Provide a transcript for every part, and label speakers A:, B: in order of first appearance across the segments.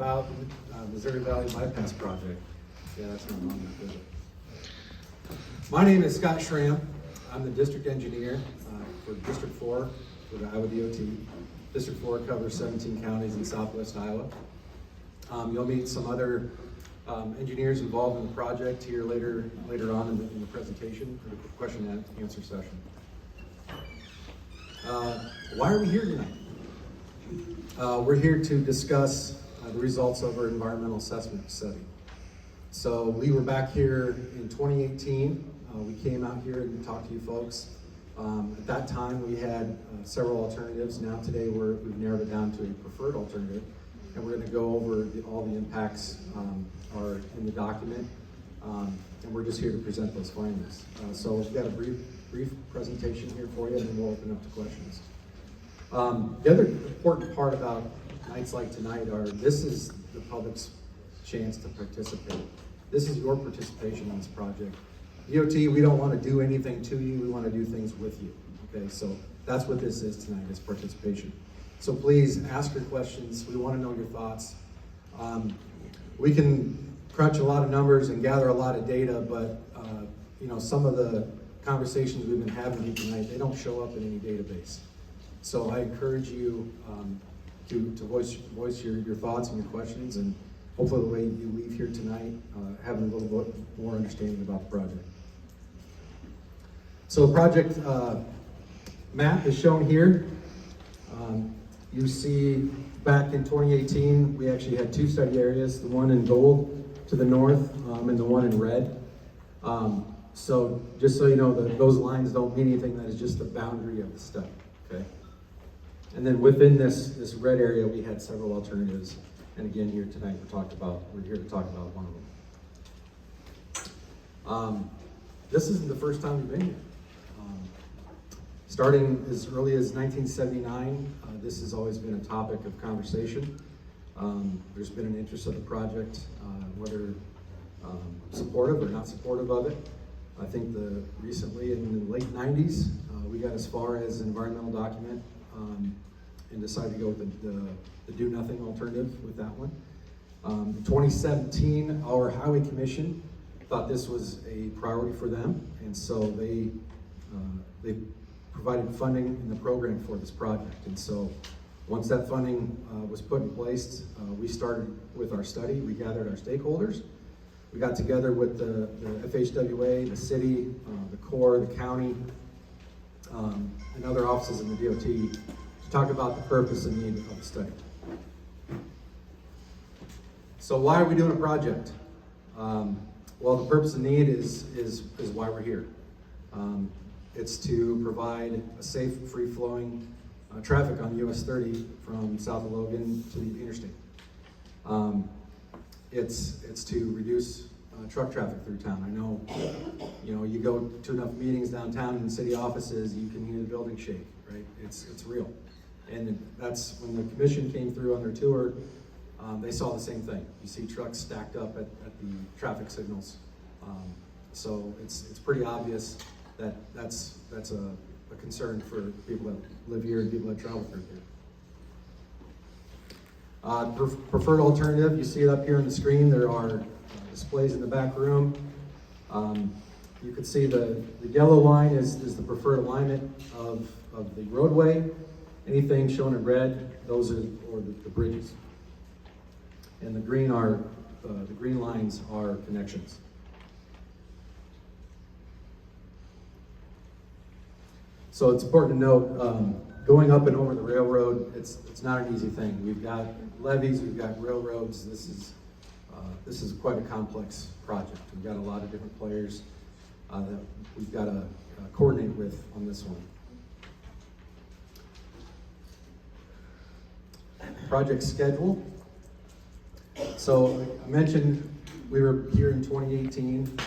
A: About Missouri Valley Bypass Project. Yeah, that's not long enough, is it? My name is Scott Schramm. I'm the district engineer for District 4 for the Iowa DOT. District 4 covers 17 counties in southwest Iowa. You'll meet some other engineers involved in the project here later on in the presentation for the question and answer session. Why are we here tonight? We're here to discuss the results of our environmental assessment study. So we were back here in 2018. We came out here and talked to you folks. At that time, we had several alternatives. Now today, we've narrowed it down to a preferred alternative, and we're going to go over all the impacts are in the document, and we're just here to present those findings. So we've got a brief presentation here for you, and then we'll open up to questions. The other important part about nights like tonight this is the public's chance to participate. This is your participation in this project. DOT, we don't want to do anything to you, we want to do things with you. Okay, so that's what this is tonight, is participation. So please ask your questions, we want to know your thoughts. We can crunch a lot of numbers and gather a lot of data, but some of the conversations we've been having here tonight, they don't show up in any database. So I encourage you to voice your thoughts and your questions, and hopefully the way you leave here tonight having a little bit more understanding about the project. So the project map is shown here. You see back in 2018, we actually had two study areas, the one in gold to the north and the one in red. So just so you know, those lines don't mean anything, that is just the boundary of the study, okay? And then within this red area, we had several alternatives. And again, here tonight, we're here to talk about one of them. This isn't the first time we've been here. Starting as early as 1979, this has always been a topic of conversation. There's been an interest of the project, whether supportive or not supportive of it. I think recently in the late 90s, we got as far as an environmental document and decided to go with the do-nothing alternative with that one. In 2017, our Highway Commission thought this was a priority for them, and so they provided funding in the program for this project. And so once that funding was put in place, we started with our study. We gathered our stakeholders. We got together with the FHWA, the city, the Corps, the county, and other offices in the DOT to talk about the purpose and need of the study. So why are we doing a project? Well, the purpose and need is why we're here. It's to provide a safe, free-flowing traffic on US 30 from south of Logan to the interstate. It's to reduce truck traffic through town. I know, you go to enough meetings downtown in city offices, you can hear the building shake, right? It's real. And that's when the commission came through on their tour, they saw the same thing. You see trucks stacked up at the traffic signals. So it's pretty obvious that that's a concern for people that live here and people that travel through here. Preferred alternative, you see it up here on the screen. There are displays in the back room. You can see the yellow line is the preferred alignment of the roadway. Anything shown in red, those are the bridges. And the green lines are connections. So it's important to note, going up and over the railroad, it's not an easy thing. We've got levees, we've got railroads. This is quite a complex project. We've got a lot of different players that we've got to coordinate with on this one. Project schedule. So I mentioned we were here in 2018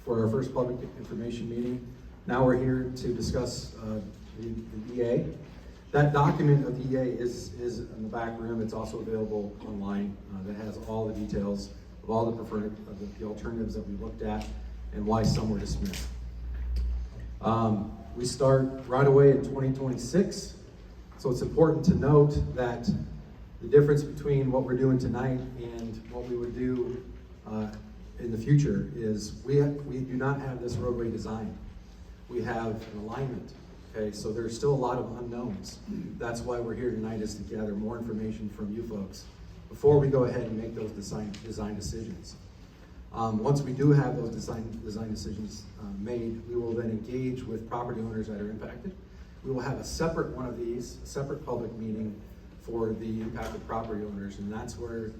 A: for our first public information meeting. Now we're here to discuss the EA. That document of the EA is in the back room. It's also available online. That has all the details of all the preferred the alternatives that we looked at and why some were dismissed. We start right away in 2026. So it's important to note that The difference between what we're doing tonight and what we would do in the future is we do not have this roadway design. We have an alignment, okay? So there's still a lot of unknowns. That's why we're here tonight, is to gather more information from you folks before we go ahead and make those design decisions. Once we do have those design decisions made, we will then engage with property owners that are impacted. We will have a separate one of these, a separate public meeting for the impacted property owners, and that's where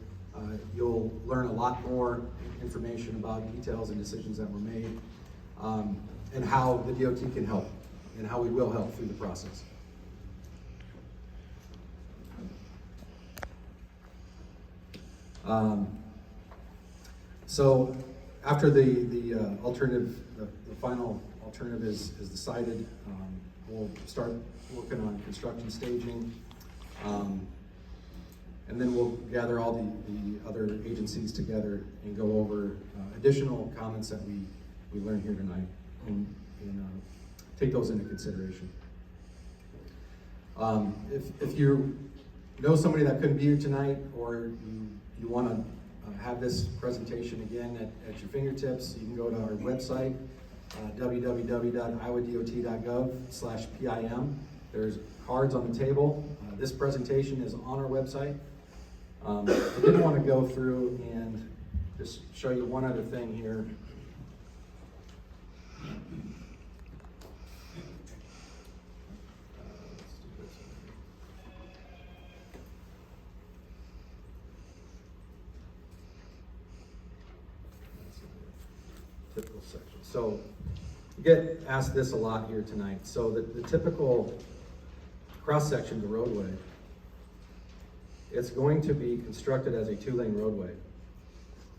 A: you'll learn a lot more information about details and decisions that were made, and how the DOT can help, and how we will help through the process. So after the alternative, the final alternative is decided, we'll start working on construction staging, and then we'll gather all the other agencies together and go over additional comments that we learned here tonight, and take those into consideration. If you know somebody that couldn't be here tonight, or you want to have this presentation again at your fingertips, you can go to our website, www.iowdot.gov/PIM. There's cards on the table. This presentation is on our website. I did want to go through and just show you one other thing here. Typical section. So you get asked this a lot here tonight. So the typical cross section of the roadway, it's going to be constructed as a 2-lane roadway.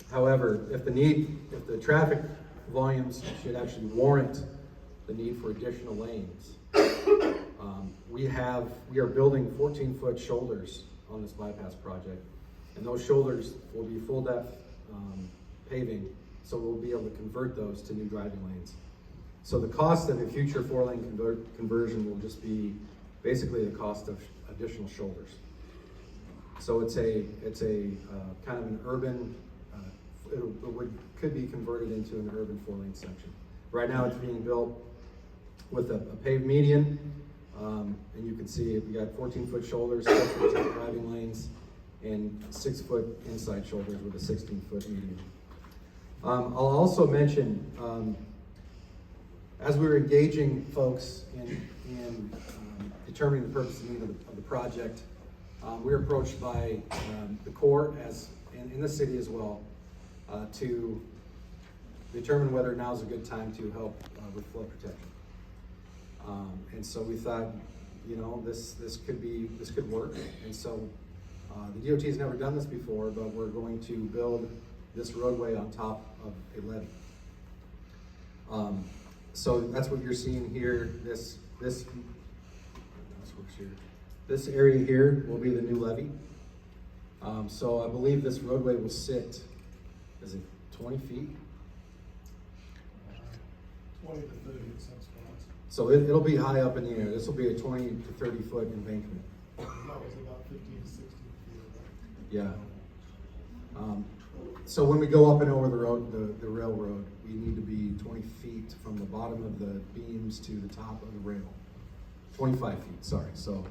A: However, if the traffic volumes should actually warrant the need for additional lanes, we are building 14-foot shoulders on this bypass project, and those shoulders will be full depth paving, so we'll be able to convert those to new driving lanes. So the cost of a future 4-lane conversion will just be basically the cost of additional shoulders. So it's a kind of an urban, could be converted into an urban 4-lane section. Right now it's being built with a paved median, and you can see we got 14-foot shoulders, 12-foot driving lanes, and 6-foot inside shoulders with a 16-foot median. I'll also mention, as we were engaging folks in determining the purpose and need of the project, we were approached by the Corps, as in the city as well, to determine whether now is a good time to help with flood protection. And so we thought, this could work. And so the DOT has never done this before, but we're going to build this roadway on top of a levee. So that's what you're seeing here. This area here will be the new levee. So I believe this roadway will sit, is it 20 feet?
B: 20 to 30 in some spots.
A: So it'll be high up in the air. This will be a 20 to 30 foot embankment.
B: That was about 15 to 16 feet.
A: Yeah. So when we go up and over the road, the railroad, we need to be 20 feet from the bottom of the beams to the top of the rail. 25 feet, sorry. So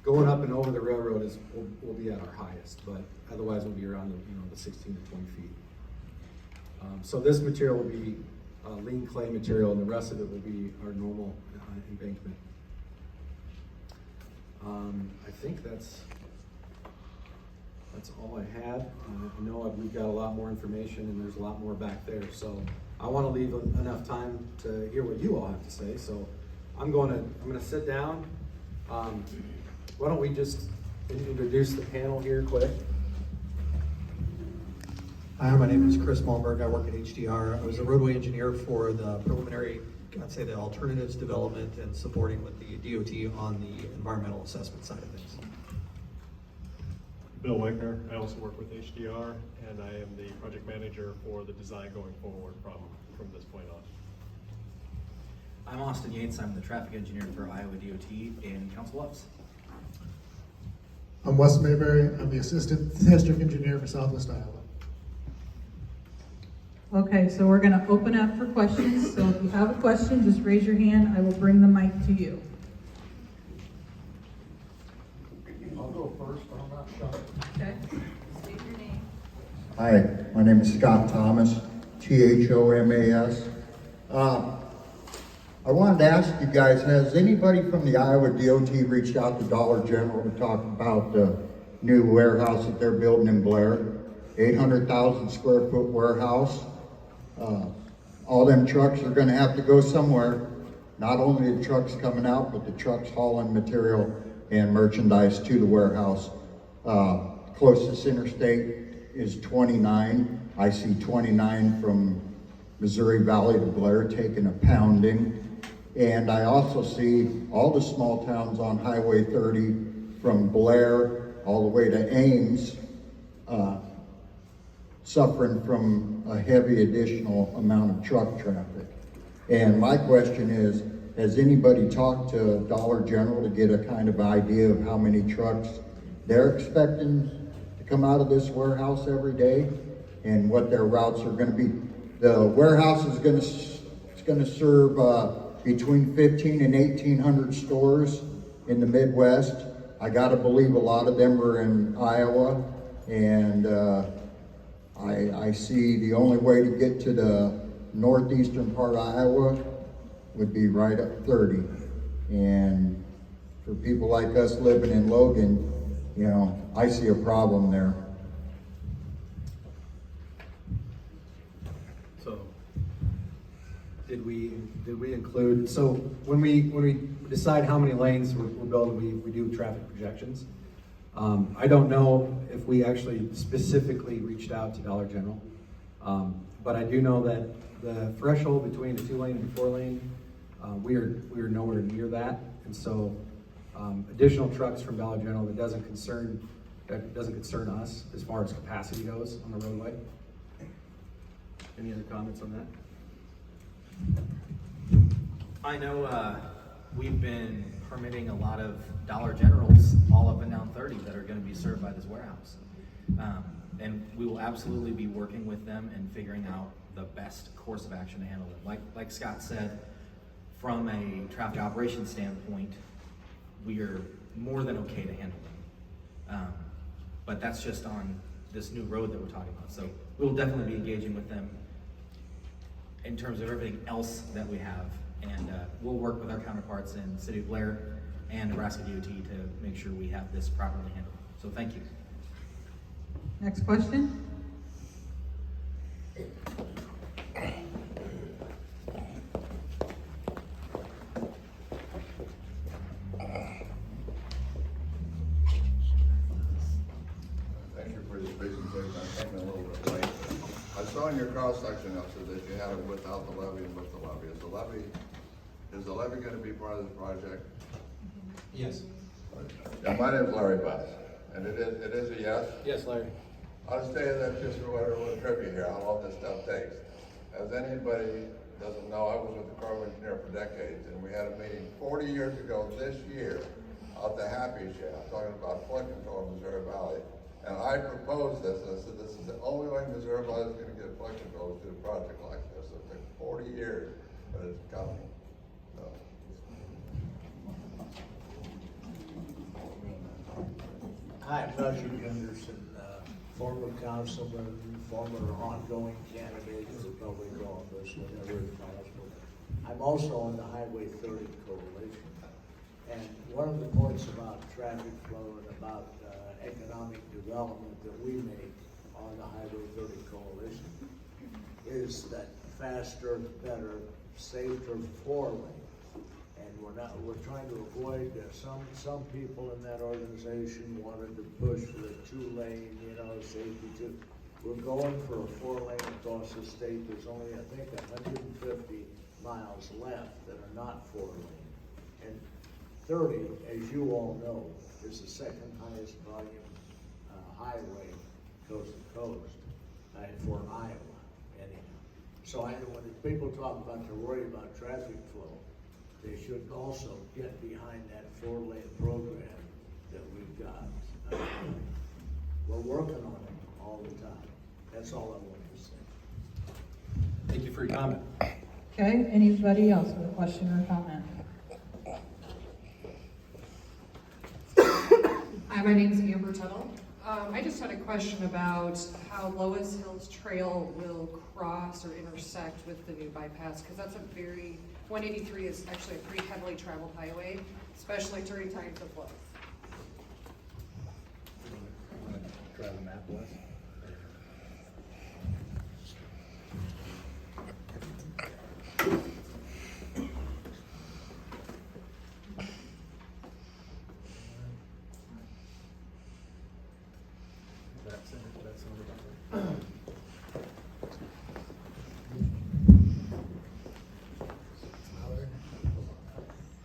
A: going up and over the railroad will be at our highest, but otherwise we'll be around the 16 to 20 feet. So this material will be lean clay material, and the rest of it will be our normal embankment. I think that's all I had. I know we've got a lot more information, and there's a lot more back there. So I want to leave enough time to hear what you all have to say. So I'm going to sit down. Why don't we just introduce the panel here quick?
C: Hi, my name is Chris Malmberg. I work at HDR. I was a roadway engineer for the preliminary, I'd say the alternatives development and supporting with the DOT on the environmental assessment side of things.
D: Bill Wegner. I also work with HDR, and I am the project manager for the design going forward from this point on.
E: I'm Austin Yates. I'm the traffic engineer for Iowa DOT in Council Bluffs.
B: I'm Wes Mayberry. I'm the Assistant District Engineer for Southwest Iowa.
E: Okay, so we're gonna open up for questions. So if you have a question, just raise your hand. I will bring the mic to you.
B: I'll go first. I'm not sure.
E: Okay, state your name.
F: Hi, my name is Scott Thomas, Thomas. I wanted to ask you guys, has anybody from the Iowa DOT reached out to Dollar General to talk about the new warehouse that they're building in Blair? 800,000 square foot warehouse. All them trucks are gonna have to go somewhere. Not only the trucks coming out, but the trucks hauling material and merchandise to the warehouse. Closest interstate is 29. I see 29 from Missouri Valley to Blair taking a pounding. And I also see all the small towns on Highway 30 from Blair all the way to Ames suffering from a heavy additional amount of truck traffic. And my question is, has anybody talked to Dollar General to get a kind of idea of how many trucks they're expecting to come out of this warehouse every day and what their routes are going to be? The warehouse is going to serve between 15 and 1,800 stores in the Midwest. I got to believe a lot of them are in Iowa, and I see the only way to get to the northeastern part of Iowa would be right up 30. And for people like us living in Logan, you know, I see a problem there.
A: So, did we include, so when we decide how many lanes we're building, we do traffic projections. I don't know if we actually specifically reached out to Dollar General, but I do know that the threshold between a 2-lane and a 4-lane, we are nowhere near that, and so additional trucks from Dollar General that doesn't concern us as far as capacity goes on the roadway. Any other comments on that?
G: I know we've been permitting a lot of Dollar Generals all up and down 30 that are going to be served by this warehouse. And we will absolutely be working with them and figuring out the best course of action to handle them. Like Scott said, from a traffic operations standpoint, we are more than okay to handle them. But that's just on this new road that we're talking about. So we'll definitely be engaging with them in terms of everything else that we have. And we'll work with our counterparts in the City of Blair and Nebraska DOT to make sure we have this properly handled. So thank you.
E: Next question.
H: Thank you for this presentation. I came in a little bit late. I saw in your cross-section up there that you had it without the levy and with the levy. Is the levy going to be part of this project?
A: Yes.
H: Yeah, my name is Larry Bass, and it is a yes?
A: Yes, Larry.
H: I'll say that just for whatever little trivia here, how long this stuff takes. As anybody doesn't know, I was with the Corps of Engineer for decades, and we had a meeting 40 years ago this year out the Happy Shaft, talking about flood control in Missouri Valley. And I proposed this, and I said, this is the only way Missouri Valley is going to get flood control to a project like this. It took 40 years, but it's coming. So.
I: Hi, I'm Patrick Henderson, former councilman, former ongoing candidate for public office, whenever it's possible. I'm also on the Highway 30 Coalition. And one of the points about traffic flow and about economic development that we make on the Highway 30 Coalition is that faster, better, safer 4-lane. And we're trying to avoid, some people in that organization wanted to push for the 2-lane, safety too. We're going for a 4-lane across the state. There's only, I think, 150 miles left that are not 4-lane. And 30, as you all know, is the second highest volume highway coast to coast for Iowa, anyhow. So when people talk about to worry about traffic flow, they should also get behind that 4-lane program that we've got. We're working on it all the time. That's all I want to say.
A: Thank you for your comment.
E: Okay, anybody else with a question or comment?
J: Hi, my name is Amber Tuttle. I just had a question about how Lois Hills Trail will cross or intersect with the new bypass, because that's a 183 is actually a pretty heavily traveled highway, especially during times of flood.
A: Try the map, Wes.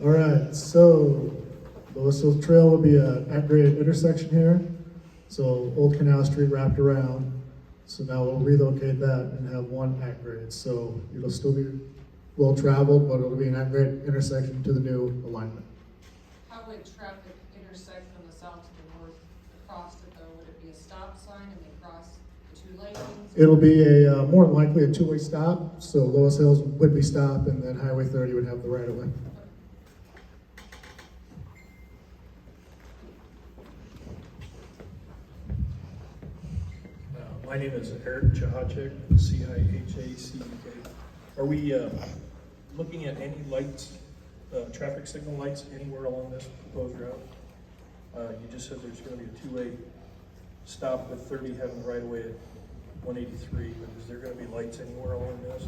B: All right, so Lois Hills Trail will be an at-grade intersection here. So Old Canal Street wrapped around. So now we'll relocate that and have one at-grade. So it'll still be well-traveled, but it'll be an at-grade intersection to the new alignment.
J: How would traffic intersect from the south to the north across it though? Would it be a stop sign and they cross the 2 lanes?
B: It'll be a more than likely a two-way stop. So Lois Hills would be stop, and then Highway 30 would have the right-of-way.
K: My name is Eric Chahachek, C-I-H-A-C-E-K. Are we looking at any lights, traffic signal lights anywhere along this proposed route? You just said there's going to be a two-way stop with 30 having the right of way at 183, but is there going to be lights anywhere along this?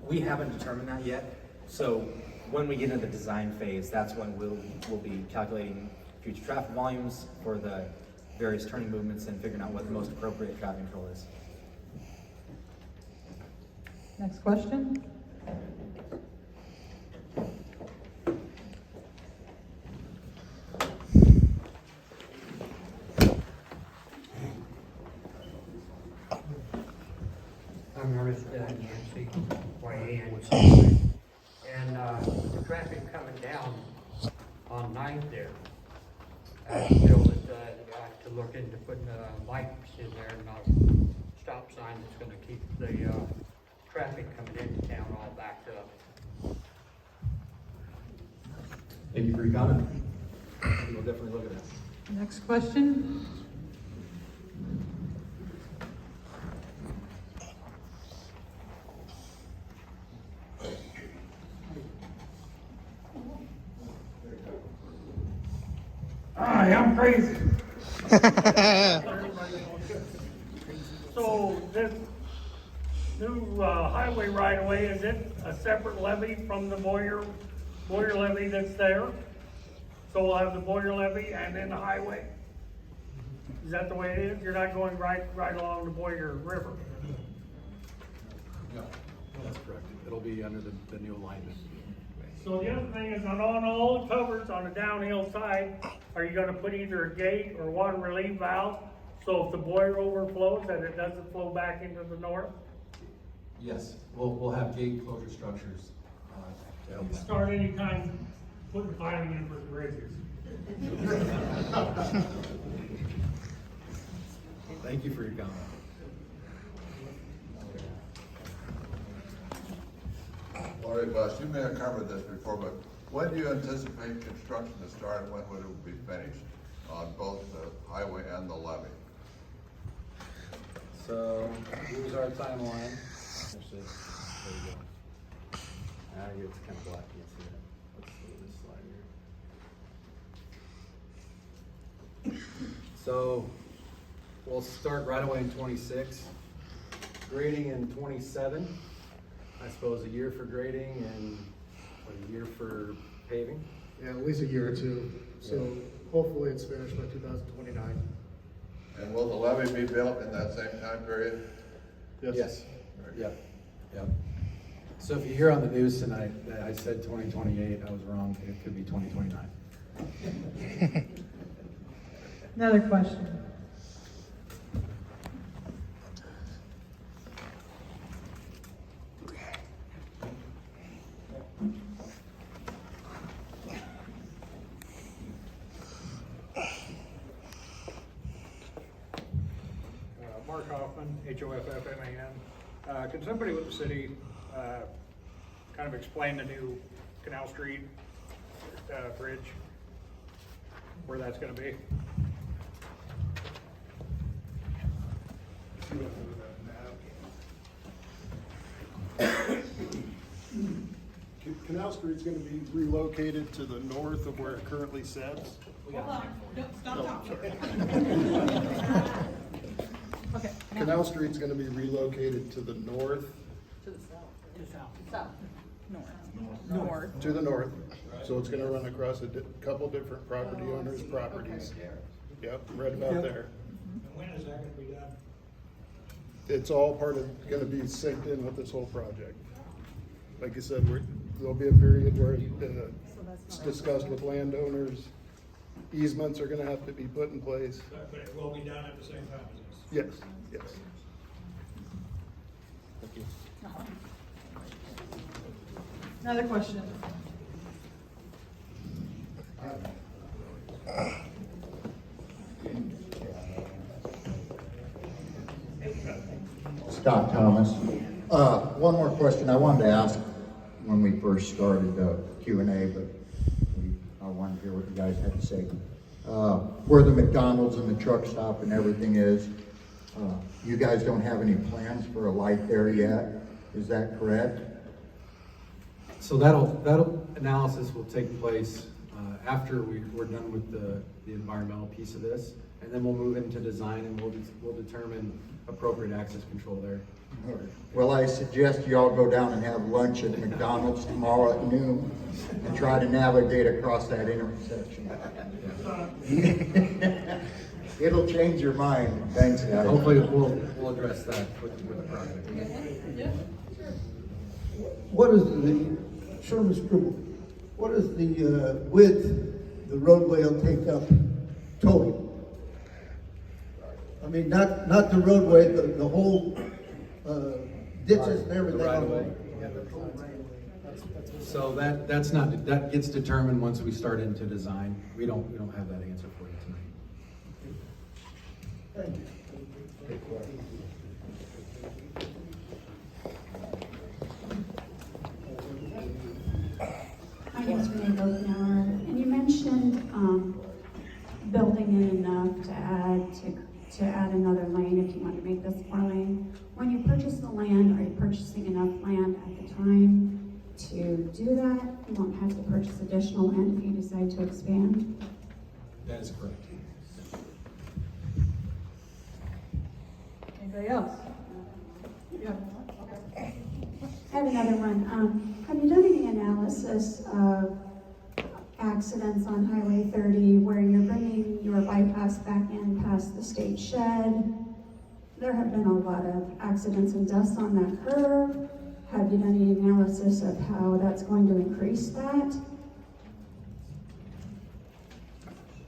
G: We haven't determined that yet. So when we get into the design phase, that's when we'll be calculating future traffic volumes for the various turning movements and figuring out what the most appropriate traffic control is.
E: Next question?
L: I'm Ernest Yancey, YAN. And the traffic coming down on 9th there, I feel that you have to look into putting lights in there, not a stop sign that's going to keep the traffic coming into town all backed up.
A: Thank you for your comment. We'll definitely look at that.
E: Next question?
M: Hi, I'm crazy. So this new highway right-of-way, is it a separate levy from the Boyer levy that's there? So we'll have the Boyer levy and then the highway? Is that the way it is? You're not going right along the Boyer River?
A: No, that's correct. It'll be under the new alignment.
M: So the other thing is, on all the covers on the downhill side, are you gonna put either a gate or water relief valve? So if the Boyer overflows, that it doesn't flow back into the north?
A: Yes, we'll have gate closure structures to help that.
M: Start any time putting piling in for the bridges.
A: Thank you for your comment.
H: All right, Bus, you may have covered this before, but when do you anticipate construction to start and when would it be finished on both the highway and the levee?
A: So here's our timeline. Actually, there you go. It's kind of black, you can't see it. Let's see this slide here. So we'll start right away in 26, grading in 27. I suppose a year for grading and a year for paving.
B: Yeah, at least a year or two. So hopefully it's finished by 2029.
H: And will the levee be built in that same time period?
A: Yes. Yep. So if you hear on the news tonight that I said 2028, I was wrong. It could be 2029.
E: Another question?
N: Mark Hoffman, Hoffman. Can somebody with the city kind of explain the new Canal Street bridge, where that's going to be?
O: Canal Street's gonna be relocated to the north of where it currently sits.
E: Hold on, stop talking. Okay.
O: Canal Street's gonna be relocated to the north,
E: To the south. To the south. South. North.
O: to the north. So it's gonna run across a couple different property owners' properties. Yep, right about there.
N: And when is that going to be done?
O: It's all gonna be synced in with this whole project. Like I said, there'll be a period where it's discussed with landowners. Easements are gonna have to be put in place.
N: But it will be done at the same time as this?
O: Yes, yes. Thank you.
E: Another question?
F: Scott Thomas. One more question I wanted to ask when we first started the Q&A, but I wanted to hear what you guys had to say. Where the McDonald's and the truck stop and everything is, you guys don't have any plans for a light there yet, is that correct?
A: So that'll analysis will take place after we're done with the environmental piece of this, and then we'll move into design and we'll determine appropriate access control there.
F: Well, I suggest you all go down and have lunch at McDonald's tomorrow at noon and try to navigate across that intersection. It'll change your mind. Thanks, guys.
A: Hopefully we'll address that with the project.
P: What is Sherman Scribble, what is the width the roadway will take up total? I mean, not the roadway, the whole ditches and everything.
A: The right of way. So that gets determined once we start into design. We don't have that answer for you tonight.
P: Thank you.
Q: My name is Renee Bokenauer, and you mentioned building in enough to add another lane if you want to make this 4-lane. When you purchase the land, are you purchasing enough land at the time to do that? You won't have to purchase additional land if you decide to expand?
A: That is correct.
E: Anybody else? Yeah.
Q: I have another one. Have you done any analysis of accidents on Highway 30 where you're bringing your bypass back in past the state shed? There have been a lot of accidents and deaths on that curve. Have you done any analysis of how that's going to increase that?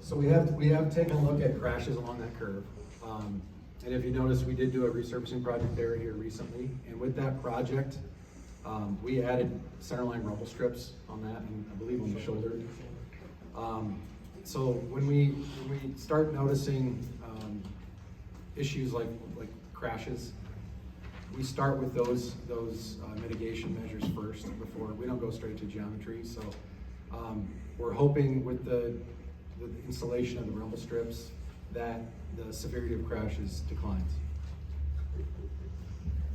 A: So we have taken a look at crashes along that curve. And if you notice, we did do a resurfacing project there here recently. And with that project, we added centerline rumble strips on that, and I believe on the shoulder. So when we start noticing issues like crashes, we start with those mitigation measures first before we don't go straight to geometry. So we're hoping with the installation of the rumble strips that the severity of crashes declines.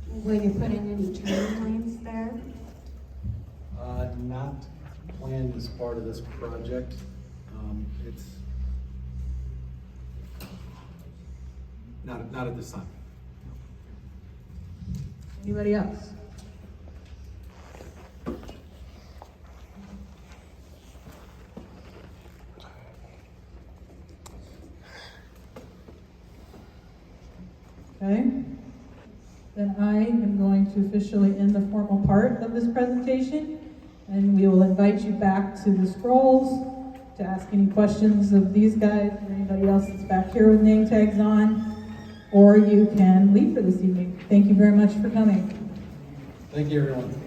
Q: Will you put in any turn lanes there?
A: Not planned as part of this project. It's not at this time.
E: Anybody else? Okay. Then I am going to officially end the formal part of this presentation, and we will invite you back to the scrolls to ask any questions of these guys or anybody else that's back here with name tags on, or you can leave for this evening. Thank you very much for coming.
A: Thank you, everyone.